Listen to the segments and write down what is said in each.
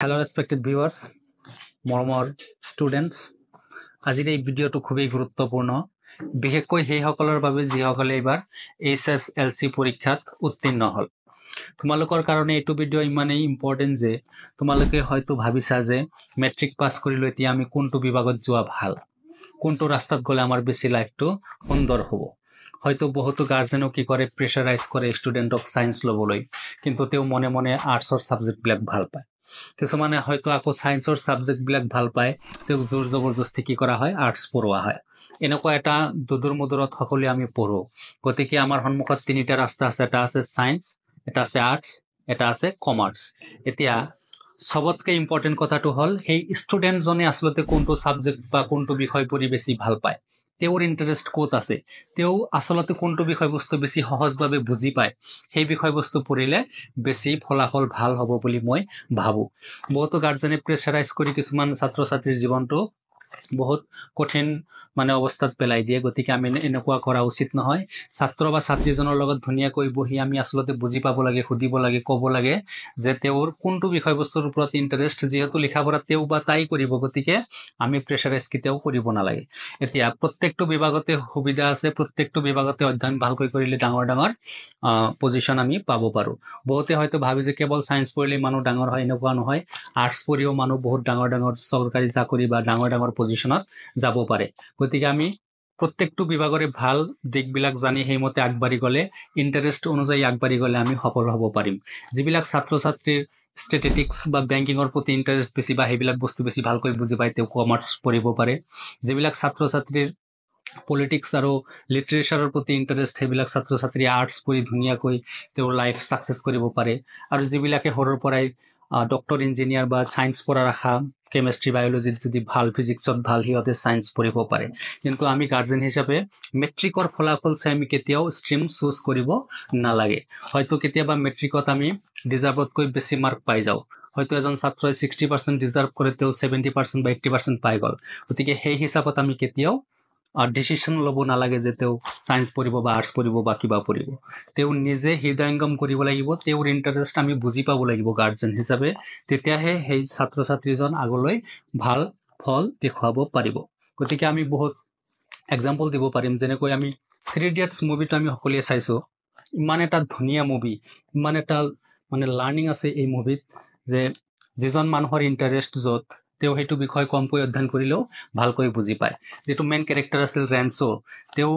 Hello ৰেসপেক্টেড viewers, মৰমৰ students, আজিৰ এই ভিডিঅ'টো খুবেই গুৰুত্বপূৰ্ণ, বিশেষকৈ সেইসকলৰ বাবে যিসকলে এইবাৰ HSLC পৰীক্ষাত উত্তীৰ্ণ হ'ল। তোমালোকৰ কাৰণে এইটো ভিডিঅ' ইমানেই ইম্পৰ্টেণ্ট যে তোমালোকে হয়তো ভাবিছা যে মেট্ৰিক পাছ কৰিলোঁ, এতিয়া আমি কোনটো বিভাগত যোৱা ভাল, কোনটো ৰাস্তাত গ'লে আমাৰ বেছি লাইফটো সুন্দৰ হ'ব। হয়তো বহুতো গাৰ্জেনো কি কৰে, প্ৰেছাৰাইজ কৰে ষ্টুডেণ্টক ছায়েন্স ল'বলৈ, কিন্তু তেওঁ মনে মনে আৰ্টছৰ ছাবজেক্টবিলাক ভাল পায়। কিছুমানে হয়তো আকৌ ছায়েন্সৰ ছাবজেক্টবিলাক ভাল পায়, তেওঁক জোৰ জবৰদস্তি কি কৰা হয়, আৰ্টছ পঢ়োৱা হয়। এনেকুৱা এটা দুদুৰ মুদুৰত সকলোৱে আমি পঢ়োঁ। গতিকে আমাৰ সন্মুখত তিনিটা ৰাস্তা আছে, এটা আছে ছায়েন্স, এটা আছে আৰ্টছ, এটা আছে কমাৰ্চ। এতিয়া সবতকৈ ইম্পৰ্টেণ্ট কথাটো হ'ল সেই ষ্টুডেণ্টজনে আচলতে কোনটো ছাবজেক্ট বা কোনটো বিষয় পঢ়ি বেছি ভাল পায়, তেওঁৰ ইণ্টাৰেষ্ট ক'ত আছে, তেওঁ আচলতে কোনটো বিষয়বস্তু বেছি সহজভাৱে বুজি পায়, সেই বিষয়বস্তু পঢ়িলে বেছি ফলাফল ভাল হ'ব বুলি মই ভাবোঁ। বহুতো গাৰ্জেনে প্ৰেছাৰাইজ কৰি কিছুমান ছাত্ৰ ছাত্ৰীৰ জীৱনটো বহুত কঠিন অৱস্থাত পেলাই দিয়ে। গতিকে আমি এনেকুৱা কৰা উচিত নহয়। ছাত্ৰ বা ছাত্ৰীজনৰ লগত ধুনীয়াকৈ বহি আমি আচলতে বুজি পাব লাগে, সুধিব লাগে, ক'ব লাগে যে তেওঁৰ কোনটো বিষয়বস্তুৰ ওপৰত ইণ্টাৰেষ্ট। যিহেতু লিখা পঢ়া তেওঁ বা তাই কৰিব, গতিকে আমি প্ৰেছাৰাইজ কেতিয়াও কৰিব নালাগে। এতিয়া প্ৰত্যেকটো বিভাগতে সুবিধা আছে, প্ৰত্যেকটো বিভাগতে অধ্যয়ন ভালকৈ কৰিলে ডাঙৰ ডাঙৰ পজিশ্যন আমি পাব পাৰোঁ। বহুতে হয়তো ভাবে যে কেৱল ছায়েন্স পঢ়িলে মানুহ ডাঙৰ হয়, এনেকুৱা নহয়। আৰ্টছ পঢ়িও মানুহ বহুত ডাঙৰ ডাঙৰ চৰকাৰী চাকৰি বা ডাঙৰ ডাঙৰ পজিশ্যনত যাব পাৰে। গতিকে আমি প্ৰত্যেকটো বিভাগৰে ভাল দিশবিলাক জানি সেইমতে আগবাঢ়ি গ'লে, ইণ্টাৰেষ্ট অনুযায়ী আগবাঢ়ি গ'লে আমি সফল হ'ব পাৰিম। যিবিলাক ছাত্ৰ ছাত্ৰীৰ ষ্টেটিষ্টিক্স বা বেংকিঙৰ প্ৰতি ইণ্টাৰেষ্ট বেছি বা সেইবিলাক বস্তু বেছি ভালকৈ বুজি পায়, তেওঁ কমাৰ্চ পঢ়িব পাৰে। যিবিলাক ছাত্ৰ ছাত্ৰীৰ পলিটিক্স আৰু লিটাৰেচাৰৰ প্ৰতি ইণ্টাৰেষ্ট, সেইবিলাক ছাত্ৰ ছাত্ৰীয়ে আৰ্টছ পঢ়ি ধুনীয়াকৈ তেওঁৰ লাইফ ছাকচেছ কৰিব পাৰে। আৰু যিবিলাকে সৰুৰ পৰাই ডক্টৰ, ইঞ্জিনিয়াৰ বা ছায়েন্স পঢ়াৰ আশা, কেমেষ্ট্ৰি, বায়'লজিত যদি ভাল, ফিজিক্সত ভাল, সিহঁতে ছায়েন্স পঢ়িব পাৰে। কিন্তু আমি গাৰ্জেন হিচাপে মেট্ৰিকৰ ফলাফল চাই আমি কেতিয়াও ষ্ট্ৰীম চুজ কৰিব নালাগে। হয়তো কেতিয়াবা মেট্ৰিকত আমি ডিজাৰ্ভতকৈ বেছি মাৰ্ক পাই যাওঁ। হয়তো এজন ছাত্ৰই 60% ডিজাৰ্ভ কৰে, তেওঁ 70% বা 80% পাই গ'ল। গতিকে সেই হিচাপত আমি কেতিয়াও ডিচিশ্যন ল'ব নালাগে যে তেওঁ ছায়েন্স পঢ়িব বা আৰ্টছ পঢ়িব বা কিবা পঢ়িব। তেওঁ নিজে হৃদয়ংগম কৰিব লাগিব, তেওঁৰ ইণ্টাৰেষ্ট আমি বুজি পাব লাগিব গাৰ্জেন হিচাপে। তেতিয়াহে সেই ছাত্ৰ ছাত্ৰীজন আগলৈ ভাল ফল দেখুৱাব পাৰিব। গতিকে আমি বহুত এক্সাম্পল দিব পাৰিম। যেনেকৈ আমি 3 Idiots মুভিটো আমি সকলোৱে চাইছোঁ। ইমান এটা ধুনীয়া মুভি, ইমান এটা লাৰ্ণিং আছে এই মুভিত, যে যিজন মানুহৰ ইণ্টাৰেষ্ট য'ত, তেওঁ সেইটো বিষয় কমকৈ অধ্যয়ন কৰিলেও ভালকৈ বুজি পায়। যিটো মেইন কেৰেক্টাৰ আছিল ৰেঞ্চো, তেওঁ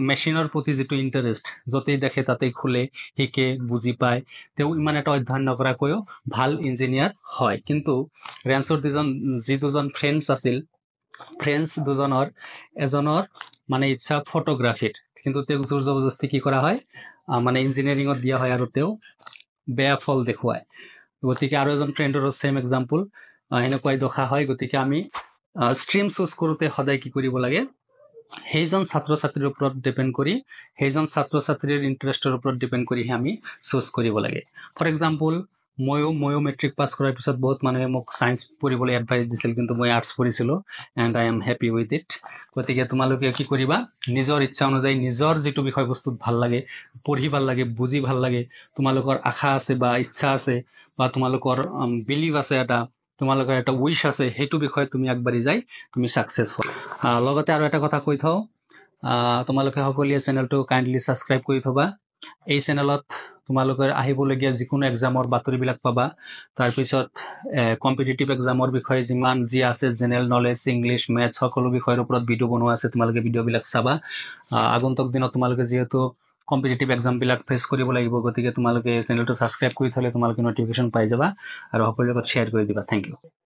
মেচিনৰ প্ৰতি যিটো ইণ্টাৰেষ্ট, য'তেই দেখে তাতেই খোলে, শিকে, বুজি পায়। তেওঁ ইমান এটা অধ্যয়ন নকৰাকৈও ভাল ইঞ্জিনিয়াৰ হয়। কিন্তু ৰেঞ্চোৰ যি দুজন ফ্ৰেণ্ডছ আছিল, ফ্ৰেণ্ডছ দুজনৰ এজনৰ ইচ্ছা ফটোগ্ৰাফীৰ, কিন্তু তেওঁক জোৰ জবৰদস্তি কি কৰা হয়, ইঞ্জিনিয়াৰিঙত দিয়া হয় আৰু তেওঁ বেয়া ফল দেখুৱায়। গতিকে আৰু এজন ফ্ৰেণ্ডৰো ছেইম এক্সাম্পল এনেকুৱাই দশা হয়। গতিকে আমি ষ্ট্ৰীম চুজ কৰোঁতে সদায় কি কৰিব লাগে, সেইজন ছাত্ৰ ছাত্ৰীৰ ওপৰত ডিপেণ্ড কৰি, সেইজন ছাত্ৰ ছাত্ৰীৰ ইণ্টাৰেষ্টৰ ওপৰত ডিপেণ্ড কৰিহে আমি চুজ কৰিব লাগে। ফৰ এক্সাম্পল, ময়ো মেট্ৰিক পাছ কৰাৰ পিছত বহুত মানুহে মোক ছায়েন্স পঢ়িবলৈ এডভাইচ দিছিল, কিন্তু মই আৰ্টছ পঢ়িছিলোঁ, and I am happy with it. গতিকে তোমালোকে কি কৰিবা, নিজৰ ইচ্ছা অনুযায়ী নিজৰ যিটো বিষয়বস্তুত ভাল লাগে, পঢ়ি ভাল লাগে, বুজি ভাল লাগে, তোমালোকৰ আশা আছে বা ইচ্ছা আছে, বা তোমালোকৰ বিলিভ আছে, তোমালোকৰ এটা উইচ আছে, সেইটো বিষয়ে তুমি আগবাঢ়ি যাই তুমি ছাকচেছ হোৱা। লগতে আৰু এটা কথা কৈ থওঁ, তোমালোকে সকলোৱে চেনেলটো কাইণ্ডলি ছাবস্ক্ৰাইব কৰি থ'বা। এই চেনেলত তোমালোকে আহিবলগীয়া যিকোনো এক্সামৰ বাতৰিবিলাক পাবা। তাৰপিছত কম্পিটিটিভ এক্সামৰ বিষয়ে যিমান যি আছে, জেনেৰেল নলেজ, ইংলিছ, মেথছ, সকলো বিষয়ৰ ওপৰত ভিডিঅ' বনোৱা আছে, তোমালোকে ভিডিঅ'বিলাক চাবা। আগন্তুক দিনত তোমালোকে যিহেতু কম্পিটিটিভ এক্সামবিলাক ফেচ কৰিব লাগিব, গতিকে তোমালোকে চেনেলটো ছাবস্ক্ৰাইব কৰি থ'লে তোমালোকে নটিফিকেশ্যন পাই যাবা, আৰু সকলোৰে লগত শ্বেয়াৰ কৰি দিবা। Thank U.